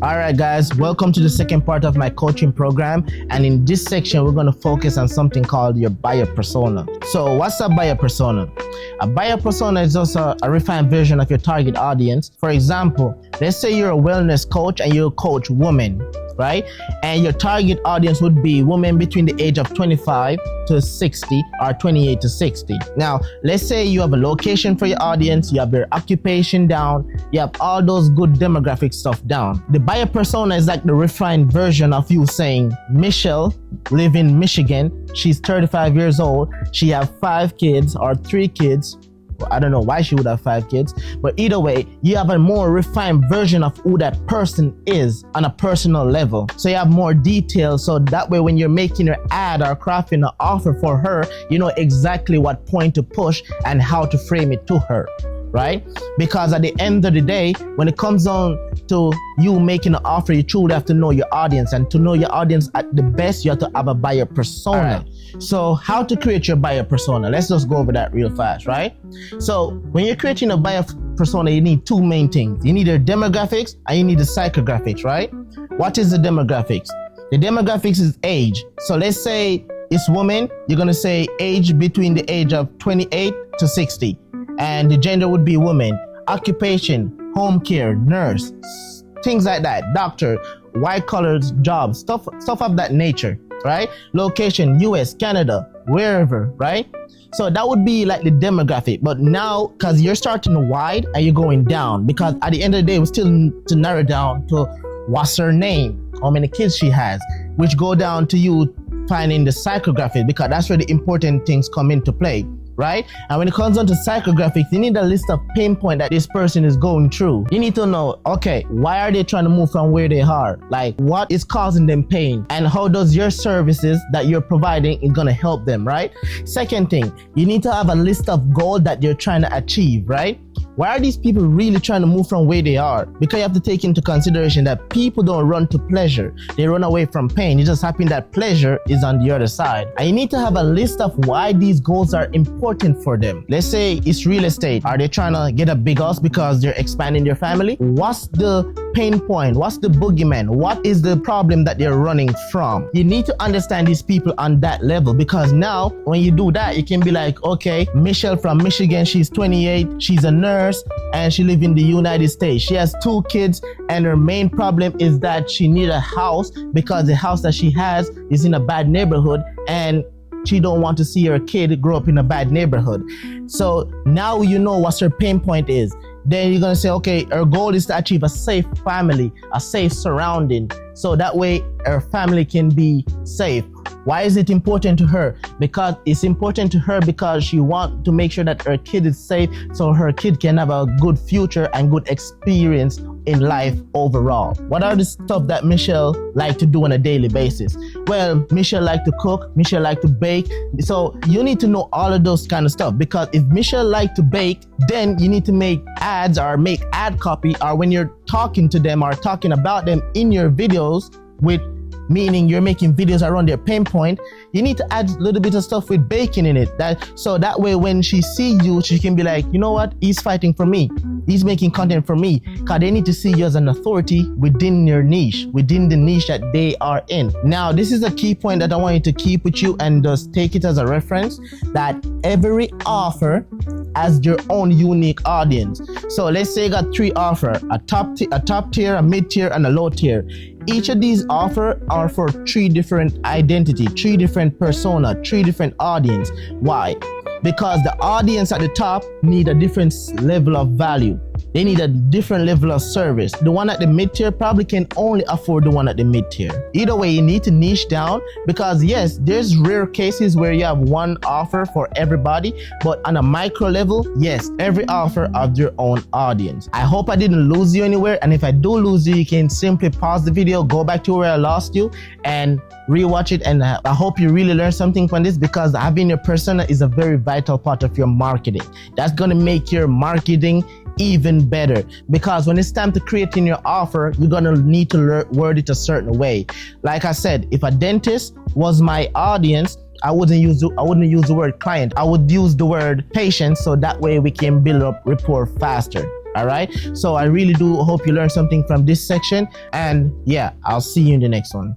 All right, guys, welcome to the second part of my coaching program. And in this section, we're going to focus on something called your buyer persona. So what's a buyer persona? A buyer persona is also a refined version of your target audience. For example, let's say you're a wellness coach and you coach women, right? And your target audience would be women between the age of 25 to 60 or 28 to 60. Now, let's say you have a location for your audience, you have their occupation down, you have all those good demographic stuff down. The buyer persona is like the refined version of you saying, Michelle live in Michigan, she's 35 years old, she have 5 kids or 3 kids. I don't know why she would have 5 kids, but either way, you have a more refined version of who that person is on a personal level. So you have more details, so that way when you're making your ad or crafting an offer for her, you know exactly what point to push and how to frame it to her, right? Because at the end of the day, when it comes on to you making an offer, you truly have to know your audience, and to know your audience at the best, you have to have a buyer persona. So how to create your buyer persona? Let's just go over that real fast, right? So when you're creating a buyer persona, you need 2 main things. You need their demographics and you need the psychographics, right? What is the demographics? The demographics is age. So let's say it's woman, you're gonna say age between the age of 28 to 60. And the gender would be woman. Occupation, home care, nurse, things like that, doctor, white collars, jobs, stuff of that nature, right? Location, US, Canada, wherever, right? So that would be like the demographic. But now, because you're starting wide and you're going down, because at the end of the day, we still need to narrow down to what's her name, how many kids she has, which go down to you finding the psychographic, because that's where the important things come into play, right? And when it comes down to psychographics, you need a list of pain points that this person is going through. You need to know, okay, why are they trying to move from where they are? Like, what is causing them pain? And how does your services that you're providing is going to help them, right? Second thing, you need to have a list of goals that you're trying to achieve, right? Why are these people really trying to move from where they are? Because you have to take into consideration that people don't run to pleasure. They run away from pain. It just happens that pleasure is on the other side. And you need to have a list of why these goals are important for them. Let's say it's real estate. Are they trying to get a big house because they're expanding their family? What's the pain point? What's the boogeyman? What is the problem that they're running from? You need to understand these people on that level, because now when you do that, you can be like, okay, Michelle from Michigan, she's 28, she's a nurse, and she lives in the United States. She has 2 kids, and her main problem is that she needs a house because the house that she has is in a bad neighborhood, and she don't want to see her kid grow up in a bad neighborhood. So now you know what her pain point is. Then you're gonna say, okay, her goal is to achieve a safe family, a safe surrounding, so that way her family can be safe. Why is it important to her? Because it's important to her because she wants to make sure that her kid is safe, so her kid can have a good future and good experience in life overall. What are the stuff that Michelle like to do on a daily basis? Well, Michelle like to cook, Michelle like to bake. So you need to know all of those kind of stuff, because if Michelle like to bake, then you need to make ads or make ad copy, or when you're talking to them or talking about them in your videos, with meaning you're making videos around their pain point, you need to add a little bit of stuff with baking in it. So that way when she sees you, she can be like, you know what, he's fighting for me, he's making content for me, because they need to see you as an authority within your niche, within the niche that they are in. Now, this is a key point that I want you to keep with you and just take it as a reference, that every offer has your own unique audience. So let's say you got 3 offers, a top tier, a mid tier, and a low tier. Each of these offers are for 3 different identity, 3 different persona, 3 different audience. Why? Because the audience at the top need a different level of value. They need a different level of service. The one at the mid-tier probably can only afford the one at the mid-tier. Either way, you need to niche down, because yes, there's rare cases where you have one offer for everybody, but on a micro level, yes, every offer have their own audience. I hope I didn't lose you anywhere, and if I do lose you, you can simply pause the video, go back to where I lost you, and rewatch it. And I hope you really learned something from this, because having your persona is a very vital part of your marketing. That's going to make your marketing even better, because when it's time to creating your offer, you're gonna need to word it a certain way. Like I said, if a dentist was my audience, I wouldn't use the word client. I would use the word patient, so that way we can build up rapport faster. All right. So I really do hope you learned something from this section. And yeah, I'll see you in the next one.